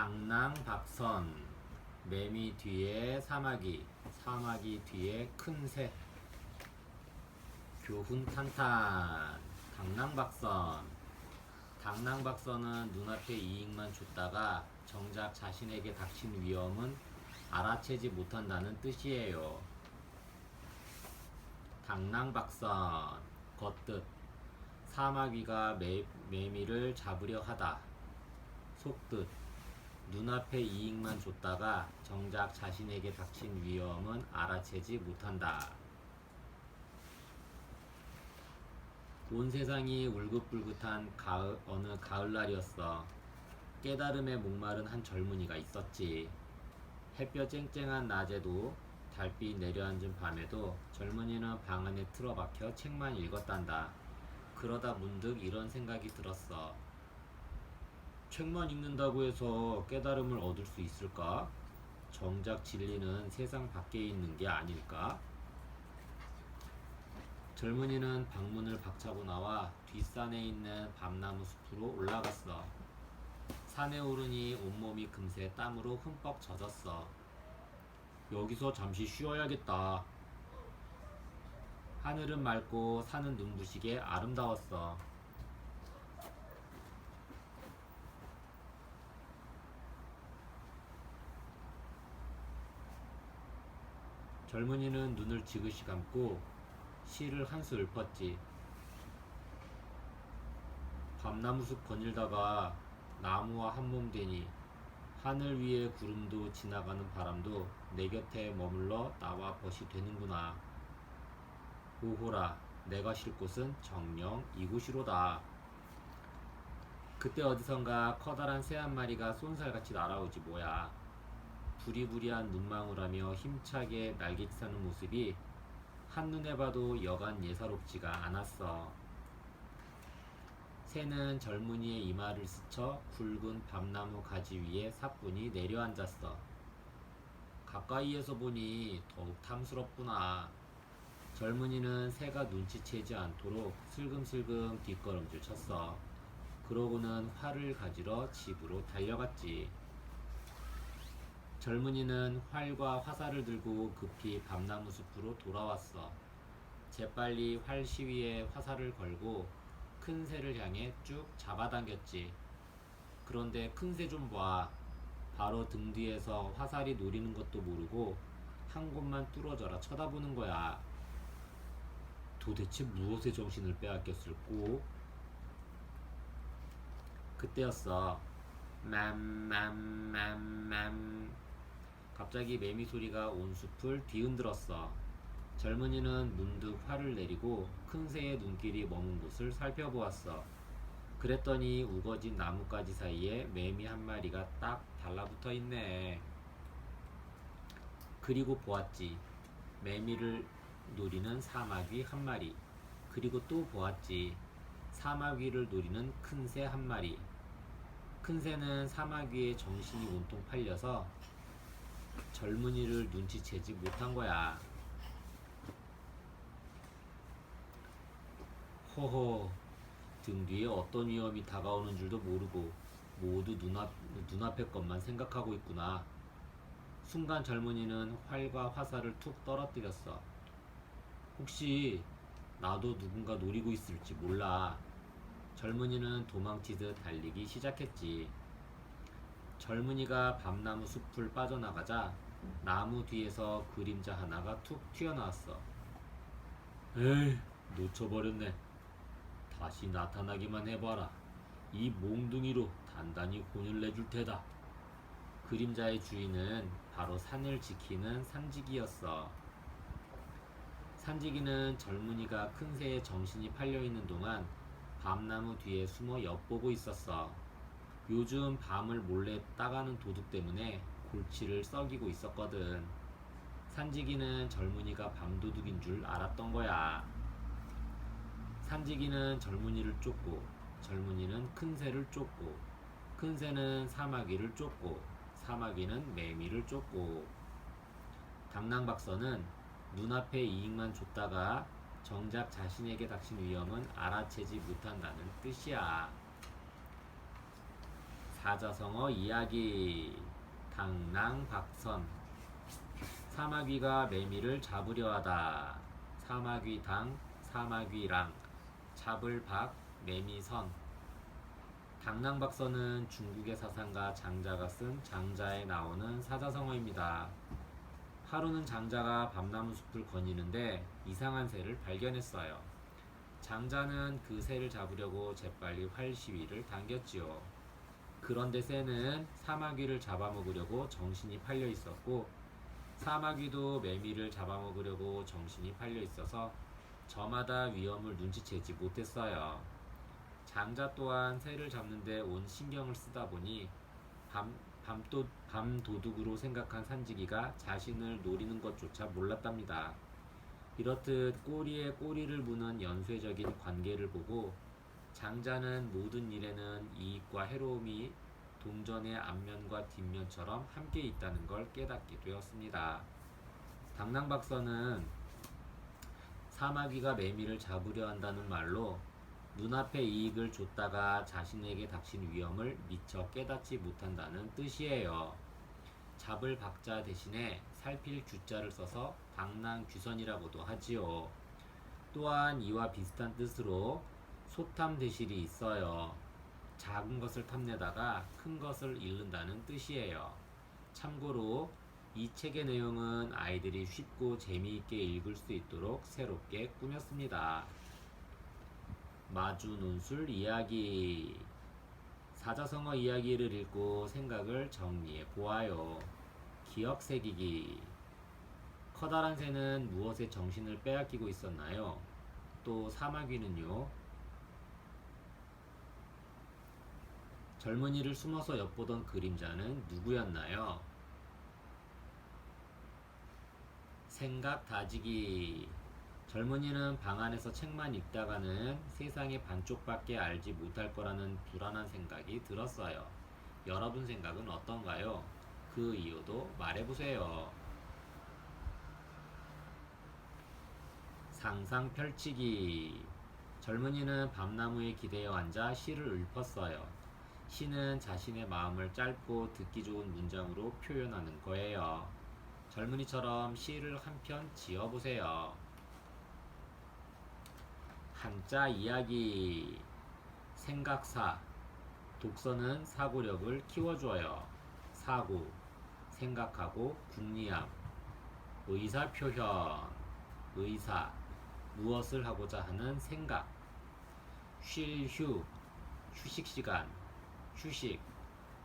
당낭박선. 매미 뒤에 사마귀, 사마귀 뒤에 큰 새. 교훈탄탄. 당낭박선. 당낭박선은 눈앞에 이익만 줬다가 정작 자신에게 닥친 위험은 알아채지 못한다는 뜻이에요. 당낭박선. 겉뜻. 사마귀가 매미를 잡으려 하다. 속뜻. 눈앞에 이익만 줬다가 정작 자신에게 닥친 위험은 알아채지 못한다. 온 세상이 울긋불긋한 어느 가을날이었어. 깨달음에 목마른 한 젊은이가 있었지. 햇볕 쨍쨍한 낮에도 달빛 내려앉은 밤에도 젊은이는 방 안에 틀어박혀 책만 읽었단다. 그러다 문득 이런 생각이 들었어. 책만 읽는다고 해서 깨달음을 얻을 수 있을까? 정작 진리는 세상 밖에 있는 게 아닐까? 젊은이는 방문을 박차고 나와 뒷산에 있는 밤나무 숲으로 올라갔어. 산에 오르니 온몸이 금세 땀으로 흠뻑 젖었어. 여기서 잠시 쉬어야겠다. 하늘은 맑고 산은 눈부시게 아름다웠어. 젊은이는 눈을 지그시 감고 시를 한 수 읊었지. 밤나무숲 거닐다가 나무와 한몸 되니 하늘 위의 구름도 지나가는 바람도 내 곁에 머물러 나와 벗이 되는구나. 오호라, 내가 쉴 곳은 정녕 이곳이로다. 그때 어디선가 커다란 새 한 마리가 쏜살같이 날아오지 뭐야. 부리부리한 눈망울하며 힘차게 날개치사는 모습이 한눈에 봐도 여간 예사롭지가 않았어. 새는 젊은이의 이마를 스쳐 굵은 밤나무 가지 위에 사뿐히 내려앉았어. 가까이에서 보니 더욱 탐스럽구나. 젊은이는 새가 눈치채지 않도록 슬금슬금 뒷걸음질 쳤어. 그러고는 활을 가지러 집으로 달려갔지. 젊은이는 활과 화살을 들고 급히 밤나무 숲으로 돌아왔어. 재빨리 활 시위에 화살을 걸고 큰 새를 향해 쭉 잡아당겼지. 그런데 큰 새 좀 봐. 바로 등 뒤에서 화살이 노리는 것도 모르고 한 곳만 뚫어져라 쳐다보는 거야. 도대체 무엇에 정신을 빼앗겼을꼬? 그때였어. 맘맘맘맘. 갑자기 매미 소리가 온 숲을 뒤흔들었어. 젊은이는 문득 화를 내리고 큰 새의 눈길이 머문 곳을 살펴보았어. 그랬더니 우거진 나뭇가지 사이에 매미 한 마리가 딱 달라붙어 있네. 그리고 보았지. 매미를 노리는 사마귀 한 마리. 그리고 또 보았지. 사마귀를 노리는 큰 새 한 마리. 큰 새는 사마귀의 정신이 온통 팔려서 젊은이를 눈치채지 못한 거야. 허허, 등 뒤에 어떤 위험이 다가오는 줄도 모르고 모두 눈앞의 것만 생각하고 있구나. 순간 젊은이는 활과 화살을 툭 떨어뜨렸어. 혹시 나도 누군가 노리고 있을지 몰라. 젊은이는 도망치듯 달리기 시작했지. 젊은이가 밤나무 숲을 빠져나가자 나무 뒤에서 그림자 하나가 툭 튀어나왔어. 에이, 놓쳐버렸네. 다시 나타나기만 해봐라. 이 몽둥이로 단단히 혼을 내줄 테다. 그림자의 주인은 바로 산을 지키는 산지기였어. 산지기는 젊은이가 큰 새의 정신이 팔려있는 동안 밤나무 뒤에 숨어 엿보고 있었어. 요즘 밤을 몰래 따가는 도둑 때문에 골치를 썩이고 있었거든. 산지기는 젊은이가 밤도둑인 줄 알았던 거야. 산지기는 젊은이를 쫓고 젊은이는 큰 새를 쫓고 큰 새는 사마귀를 쫓고 사마귀는 매미를 쫓고. 당낭박선은 눈앞에 이익만 줬다가 정작 자신에게 닥친 위험은 알아채지 못한다는 뜻이야. 사자성어 이야기. 당낭박선. 사마귀가 매미를 잡으려 하다. 사마귀당, 사마귀랑. 잡을 박, 매미선. 당낭박선은 중국의 사상가 장자가 쓴 장자에 나오는 사자성어입니다. 하루는 장자가 밤나무 숲을 거니는데 이상한 새를 발견했어요. 장자는 그 새를 잡으려고 재빨리 활시위를 당겼지요. 그런데 새는 사마귀를 잡아먹으려고 정신이 팔려 있었고, 사마귀도 매미를 잡아먹으려고 정신이 팔려 있어서 저마다 위험을 눈치채지 못했어요. 장자 또한 새를 잡는데 온 신경을 쓰다 보니 밤도둑으로 생각한 산지기가 자신을 노리는 것조차 몰랐답니다. 이렇듯 꼬리에 꼬리를 무는 연쇄적인 관계를 보고 장자는 모든 일에는 이익과 해로움이 동전의 앞면과 뒷면처럼 함께 있다는 걸 깨닫게 되었습니다. 당낭박선은 사마귀가 매미를 잡으려 한다는 말로 눈앞에 이익을 줬다가 자신에게 닥친 위험을 미처 깨닫지 못한다는 뜻이에요. 잡을 박자 대신에 살필 규자를 써서 당낭규선이라고도 하지요. 또한 이와 비슷한 뜻으로 소탐대실이 있어요. 작은 것을 탐내다가 큰 것을 잃는다는 뜻이에요. 참고로 이 책의 내용은 아이들이 쉽고 재미있게 읽을 수 있도록 새롭게 꾸몄습니다. 마주논술 이야기. 사자성어 이야기를 읽고 생각을 정리해 보아요. 기억 새기기. 커다란 새는 무엇에 정신을 빼앗기고 있었나요? 또 사마귀는요? 젊은이를 숨어서 엿보던 그림자는 누구였나요? 생각 다지기. 젊은이는 방 안에서 책만 읽다가는 세상의 반쪽밖에 알지 못할 거라는 불안한 생각이 들었어요. 여러분 생각은 어떤가요? 그 이유도 말해보세요. 상상 펼치기. 젊은이는 밤나무에 기대어 앉아 시를 읊었어요. 시는 자신의 마음을 짧고 듣기 좋은 문장으로 표현하는 거예요. 젊은이처럼 시를 한 편 지어보세요. 한자 이야기. 생각사. 독서는 사고력을 키워줘요. 사고, 생각하고 궁리함. 의사표현. 의사, 무엇을 하고자 하는 생각. 쉴휴, 휴식시간. 휴식,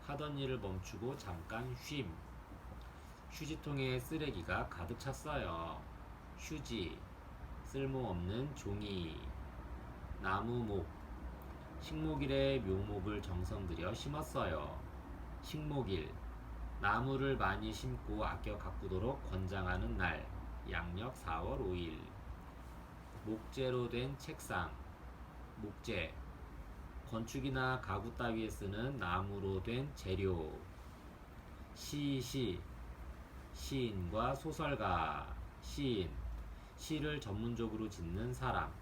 하던 일을 멈추고 잠깐 쉼. 휴지통에 쓰레기가 가득 찼어요. 휴지, 쓸모없는 종이. 나무목, 식목일에 묘목을 정성 들여 심었어요. 식목일, 나무를 많이 심고 아껴 가꾸도록 권장하는 날. 양력 4월 5일. 목재로 된 책상. 목재, 건축이나 가구 따위에 쓰는 나무로 된 재료. 시시, 시인과 소설가. 시인, 시를 전문적으로 짓는 사람.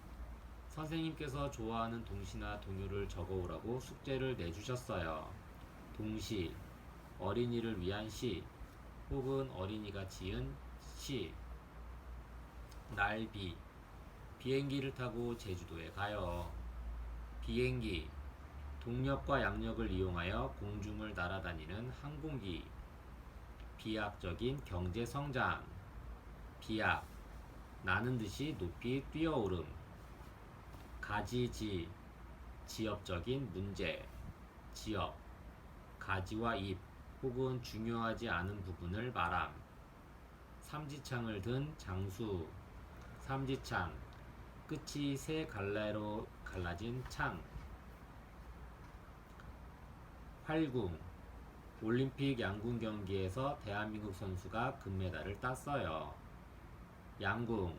선생님께서 좋아하는 동시나 동요를 적어오라고 숙제를 내주셨어요. 동시, 어린이를 위한 시 혹은 어린이가 지은 시. 날비, 비행기를 타고 제주도에 가요. 비행기, 동력과 양력을 이용하여 공중을 날아다니는 항공기. 비약적인 경제 성장. 비약, 나는 듯이 높이 뛰어오름. 가지지, 지엽적인 문제. 지엽, 가지와 잎 혹은 중요하지 않은 부분을 말함. 삼지창을 든 장수. 삼지창, 끝이 세 갈래로 갈라진 창. 활궁, 올림픽 양궁 경기에서 대한민국 선수가 금메달을 땄어요. 양궁,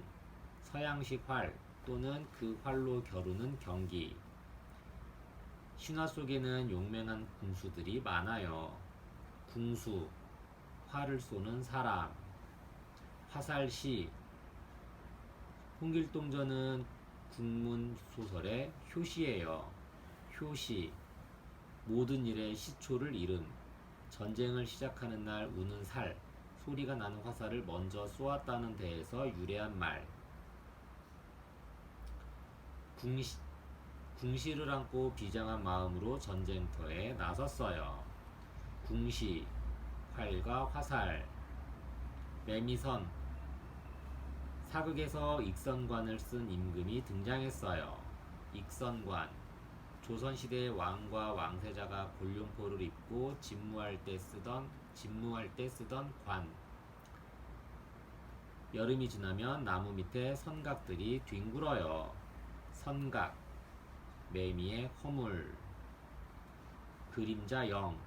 서양식 활 또는 그 활로 겨루는 경기. 신화 속에는 용맹한 궁수들이 많아요. 궁수, 활을 쏘는 사람. 화살시, 홍길동전은 국문 소설의 효시예요. 효시, 모든 일에 시초를 잃음. 전쟁을 시작하는 날 우는 살, 소리가 나는 화살을 먼저 쏘았다는 데에서 유래한 말. 궁시, 궁시를 안고 비장한 마음으로 전쟁터에 나섰어요. 궁시, 활과 화살. 매미선, 사극에서 익선관을 쓴 임금이 등장했어요. 익선관, 조선시대의 왕과 왕세자가 골룡포를 입고 집무할 때 쓰던 관. 여름이 지나면 나무 밑에 선각들이 뒹굴어요. 선각, 매미의 허물. 그림자 영,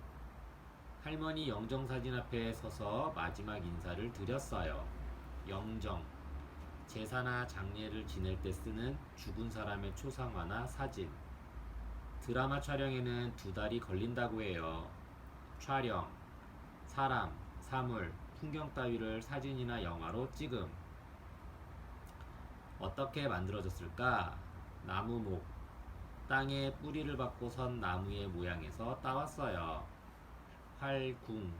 할머니 영정사진 앞에 서서 마지막 인사를 드렸어요. 영정, 제사나 장례를 지낼 때 쓰는 죽은 사람의 초상화나 사진. 드라마 촬영에는 2달이 걸린다고 해요. 촬영, 사람, 사물, 풍경 따위를 사진이나 영화로 찍음. 어떻게 만들어졌을까? 나무목, 땅에 뿌리를 받고 선 나무의 모양에서 따왔어요. 활궁,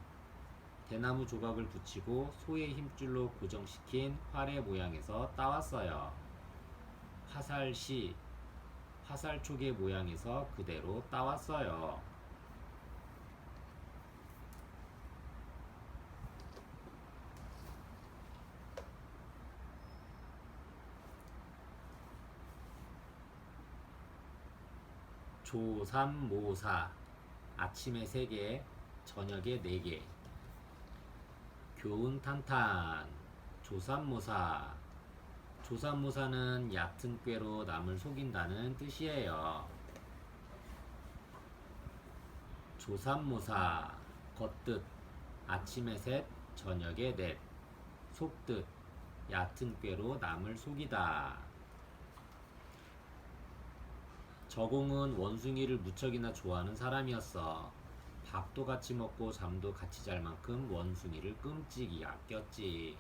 대나무 조각을 붙이고 소의 힘줄로 고정시킨 활의 모양에서 따왔어요. 화살시, 화살촉의 모양에서 그대로 따왔어요. 조삼모사, 아침에 3개, 저녁에 4개. 교훈탄탄, 조삼모사. 조삼모사는 얕은 꾀로 남을 속인다는 뜻이에요. 조삼모사, 겉뜻, 아침에 3, 저녁에 4. 속뜻, 얕은 꾀로 남을 속이다. 저공은 원숭이를 무척이나 좋아하는 사람이었어. 밥도 같이 먹고 잠도 같이 잘 만큼 원숭이를 끔찍이 아꼈지.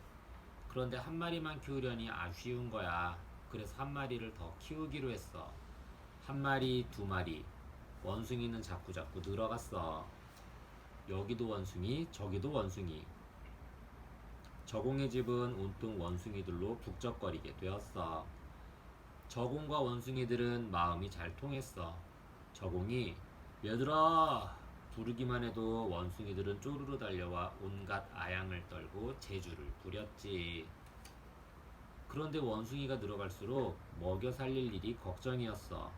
그런데 한 마리만 키우려니 아쉬운 거야. 그래서 한 마리를 더 키우기로 했어. 1마리, 2마리. 원숭이는 자꾸자꾸 늘어갔어. 여기도 원숭이, 저기도 원숭이. 저공의 집은 온통 원숭이들로 북적거리게 되었어. 저공과 원숭이들은 마음이 잘 통했어. 저공이 얘들아 부르기만 해도 원숭이들은 쪼르르 달려와 온갖 아양을 떨고 재주를 부렸지. 그런데 원숭이가 늘어갈수록 먹여 살릴 일이 걱정이었어.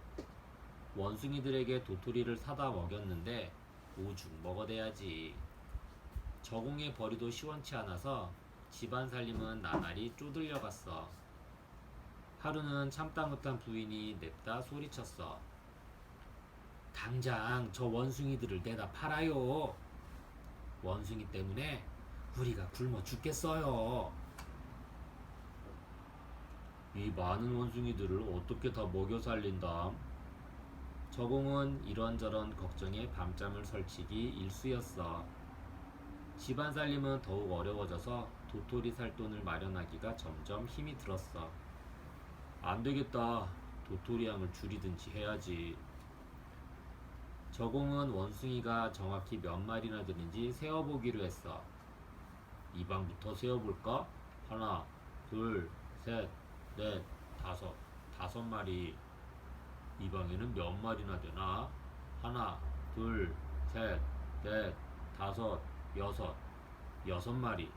원숭이들에게 도토리를 사다 먹였는데 오죽 먹어대야지. 저공의 벌이도 시원치 않아서 집안 살림은 나날이 쪼들려갔어. 하루는 참다 못한 부인이 냅다 소리쳤어. 당장 저 원숭이들을 내다 팔아요. 원숭이 때문에 우리가 굶어 죽겠어요. 이 많은 원숭이들을 어떻게 다 먹여 살린담? 저공은 이런저런 걱정에 밤잠을 설치기 일쑤였어. 집안 살림은 더욱 어려워져서 도토리 살 돈을 마련하기가 점점 힘이 들었어. 안 되겠다. 도토리 양을 줄이든지 해야지. 저공은 원숭이가 정확히 몇 마리나 되는지 세어보기로 했어. 이 방부터 세어볼까? 하나, 둘, 셋, 넷, 다섯. 5마리. 이 방에는 몇 마리나 되나? 하나, 둘, 셋, 넷, 다섯, 여섯. 6마리.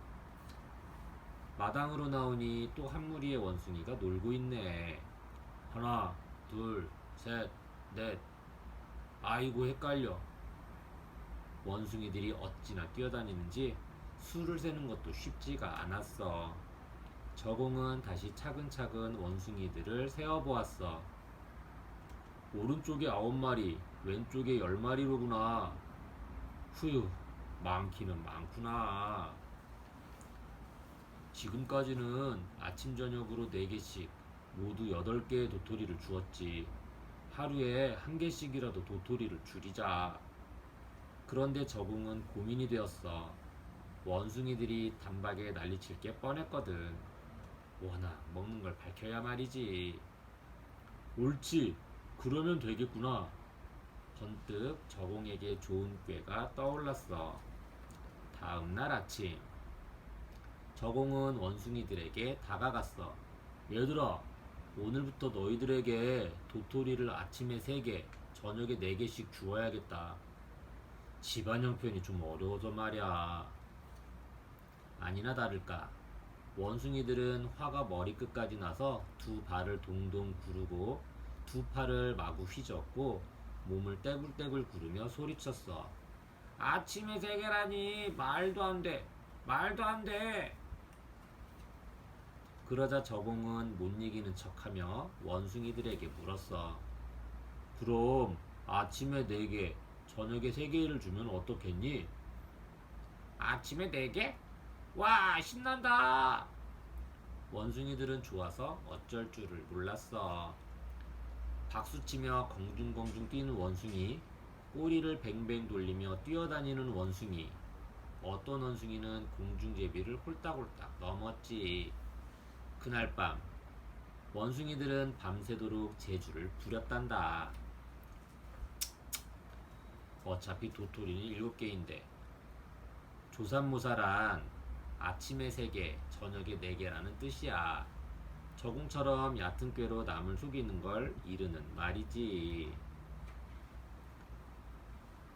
마당으로 나오니 또 한 무리의 원숭이가 놀고 있네. 하나, 둘, 셋, 넷. 아이고 헷갈려. 원숭이들이 어찌나 뛰어다니는지 수를 세는 것도 쉽지가 않았어. 저공은 다시 차근차근 원숭이들을 세어보았어. 오른쪽에 9마리, 왼쪽에 10마리로구나. 휴, 많기는 많구나. 지금까지는 아침 저녁으로 4개씩 모두 8개의 도토리를 주었지. 하루에 1개씩이라도 도토리를 줄이자. 그런데 저공은 고민이 되었어. 원숭이들이 단박에 난리칠 게 뻔했거든. 워낙 먹는 걸 밝혀야 말이지. 옳지. 그러면 되겠구나. 선뜻 저공에게 좋은 꾀가 떠올랐어. 다음 날 아침, 저공은 원숭이들에게 다가갔어. 얘들아, 오늘부터 너희들에게 도토리를 아침에 3개, 저녁에 4개씩 주어야겠다. 집안 형편이 좀 어려워서 말이야. 아니나 다를까. 원숭이들은 화가 머리끝까지 나서 두 발을 동동 구르고 두 팔을 마구 휘젓고 몸을 떼굴떼굴 구르며 소리쳤어. 아침에 3개라니 말도 안 돼. 말도 안 돼. 그러자 저공은 못 이기는 척하며 원숭이들에게 물었어. 그럼 아침에 4개, 저녁에 3개를 주면 어떻겠니? 아침에 4개? 와, 신난다! 원숭이들은 좋아서 어쩔 줄을 몰랐어. 박수치며 공중공중 뛰는 원숭이, 꼬리를 뱅뱅 돌리며 뛰어다니는 원숭이, 어떤 원숭이는 공중제비를 홀딱홀딱 넘었지. 그날 밤, 원숭이들은 밤새도록 제주를 부렸단다. 어차피 도토리는 7개인데 조삼모사란 아침에 3개, 저녁에 4개라는 뜻이야. 저공처럼 얕은 꾀로 남을 속이는 걸 이르는 말이지.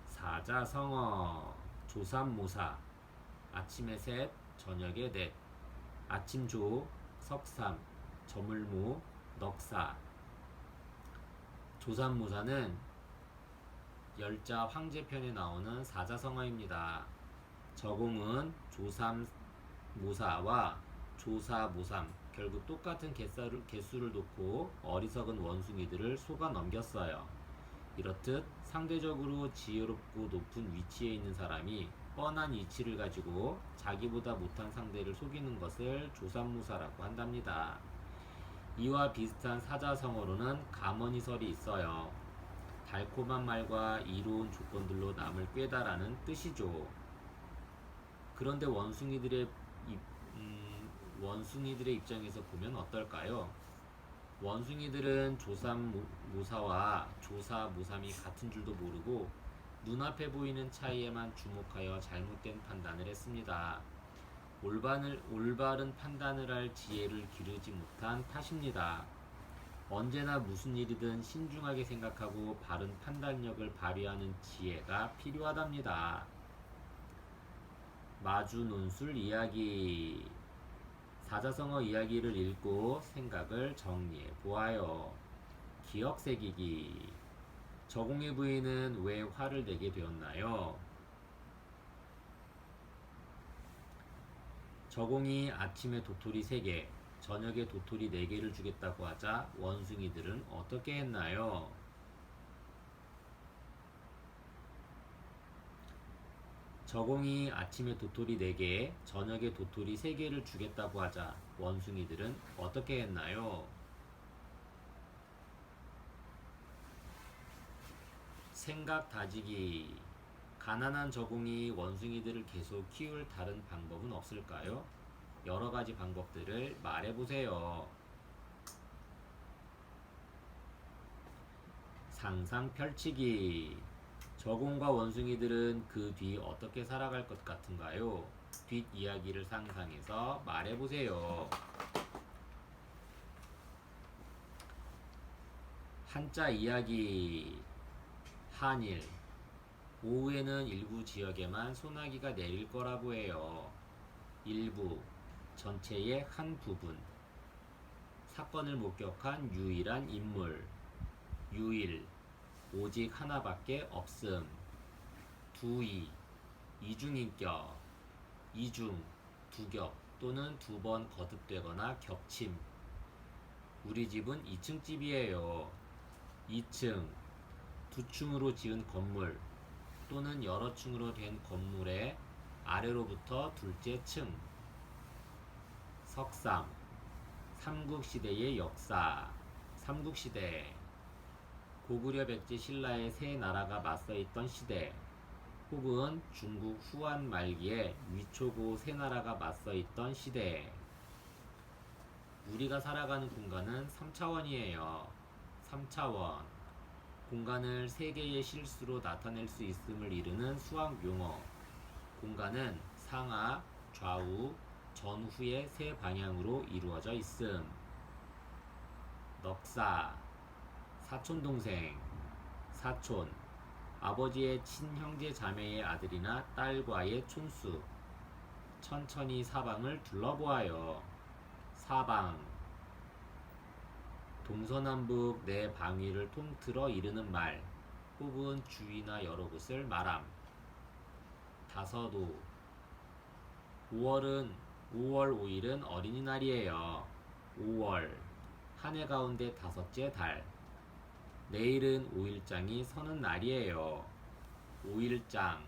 사자성어, 조삼모사, 아침에 3, 저녁에 4, 아침조, 석삼, 저물무, 넉사. 조삼모사는 열자 황제편에 나오는 사자성어입니다. 저공은 조삼모사와 조사모삼, 결국 똑같은 개수를 놓고 어리석은 원숭이들을 속아 넘겼어요. 이렇듯 상대적으로 지혜롭고 높은 위치에 있는 사람이 뻔한 이치를 가지고 자기보다 못한 상대를 속이는 것을 조삼모사라고 한답니다. 이와 비슷한 사자성어로는 가머니설이 있어요. 달콤한 말과 이로운 조건들로 남을 꾀다라는 뜻이죠. 그런데 원숭이들의 입장에서 보면 어떨까요? 원숭이들은 조삼모사와 조사모삼이 같은 줄도 모르고 눈앞에 보이는 차이에만 주목하여 잘못된 판단을 했습니다. 올바른 판단을 할 지혜를 기르지 못한 탓입니다. 언제나 무슨 일이든 신중하게 생각하고 바른 판단력을 발휘하는 지혜가 필요하답니다. 마주 논술 이야기. 사자성어 이야기를 읽고 생각을 정리해 보아요. 기억 새기기. 저공의 부인은 왜 화를 내게 되었나요? 저공이 아침에 도토리 3개, 저녁에 도토리 4개를 주겠다고 하자 원숭이들은 어떻게 했나요? 저공이 아침에 도토리 4개, 저녁에 도토리 3개를 주겠다고 하자 원숭이들은 어떻게 했나요? 생각 다지기. 가난한 저공이 원숭이들을 계속 키울 다른 방법은 없을까요? 여러 가지 방법들을 말해보세요. 상상 펼치기. 저공과 원숭이들은 그 뒤 어떻게 살아갈 것 같은가요? 뒷이야기를 상상해서 말해보세요. 한자 이야기. 한일. 오후에는 일부 지역에만 소나기가 내릴 거라고 해요. 일부, 전체의 한 부분. 사건을 목격한 유일한 인물. 유일, 오직 하나밖에 없음. 두이, 이중인격. 이중, 두겹 또는 2번 거듭되거나 겹침. 우리 집은 2층 집이에요. 2층, 2층으로 지은 건물 또는 여러 층으로 된 건물의 아래로부터 둘째 층. 석삼, 삼국시대의 역사. 삼국시대, 고구려 백제 신라의 세 나라가 맞서있던 시대, 혹은 중국 후한 말기에 위초고 세 나라가 맞서있던 시대. 우리가 살아가는 공간은 3차원이에요. 3차원. 공간을 세 개의 실수로 나타낼 수 있음을 이르는 수학 용어. 공간은 상하, 좌우, 전후의 세 방향으로 이루어져 있음. 넉사, 사촌동생, 사촌, 아버지의 친형제 자매의 아들이나 딸과의 촌수. 천천히 사방을 둘러보아요. 사방, 동서남북 네 방위를 통틀어 이르는 말, 혹은 주위나 여러 곳을 말함. 다서도, 5월 5일은 어린이날이에요. 5월, 한 해 가운데 다섯째 달. 내일은 5일장이 서는 날이에요. 5일장,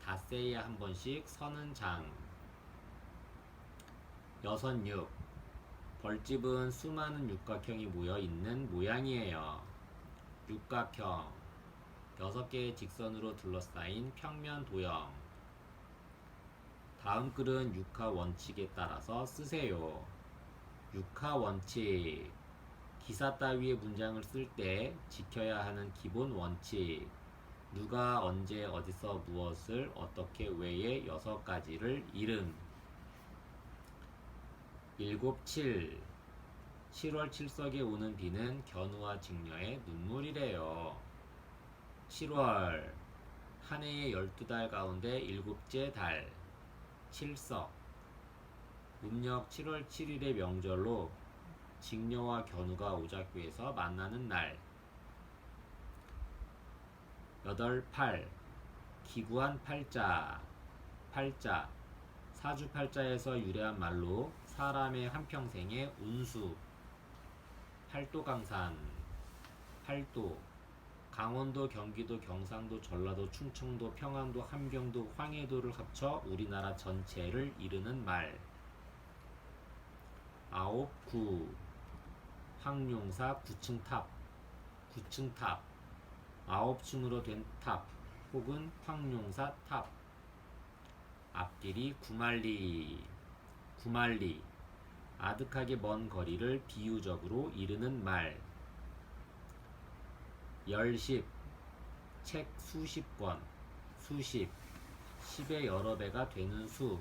닷새에 한 번씩 서는 장. 여섯육, 벌집은 수많은 육각형이 모여 있는 모양이에요. 육각형, 6개의 직선으로 둘러싸인 평면 도형. 다음 글은 육하 원칙에 따라서 쓰세요. 육하 원칙, 기사 따위의 문장을 쓸 때 지켜야 하는 기본 원칙. 누가 언제 어디서 무엇을 어떻게 외에 6가지를 이름. 7, 7월 칠석에 오는 비는 견우와 직녀의 눈물이래요. 7월, 한 해의 12달 가운데 7째 달. 칠석, 음력 7월 7일의 명절로 직녀와 견우가 오작교에서 만나는 날. 8, 8, 기구한 팔자. 팔자, 사주팔자에서 유래한 말로 사람의 한평생의 운수. 팔도강산, 팔도, 강원도, 경기도, 경상도, 전라도, 충청도, 평안도, 함경도, 황해도를 합쳐 우리나라 전체를 이르는 말. 9, 9, 황룡사 9층 탑. 9층 탑, 9층으로 된 탑, 혹은 황룡사 탑. 앞길이 9만리. 9만리, 아득하게 먼 거리를 비유적으로 이르는 말. 10, 책 수십 권. 수십, 10의 여러 배가 되는 수.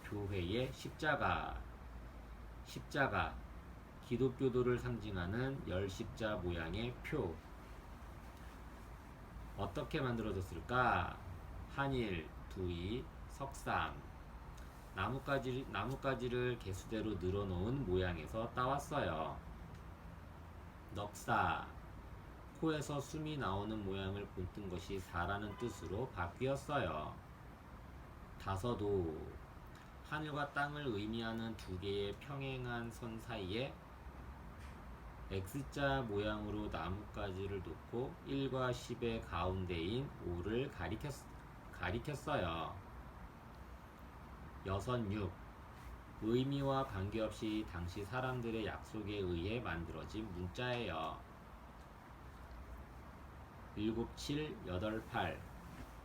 교회의 십자가. 십자가, 기독교도를 상징하는 열십자 모양의 표. 어떻게 만들어졌을까? 한일, 두이, 석삼. 나뭇가지를 개수대로 늘어놓은 모양에서 따왔어요. 넉사, 코에서 숨이 나오는 모양을 본뜬 것이 사라는 뜻으로 바뀌었어요. 다서도, 하늘과 땅을 의미하는 두 개의 평행한 선 사이에 X자 모양으로 나뭇가지를 놓고 1과 10의 가운데인 5를 가리켰어요. 여섯육, 의미와 관계없이 당시 사람들의 약속에 의해 만들어진 문자예요. 7, 8, 8,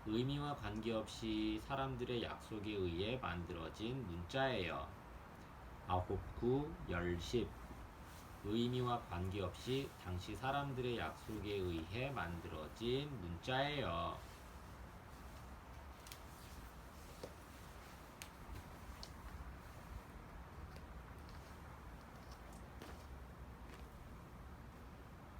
의미와 관계없이 사람들의 약속에 의해 만들어진 문자예요. 9, 9, 10, 의미와 관계없이 당시 사람들의 약속에 의해 만들어진 문자예요.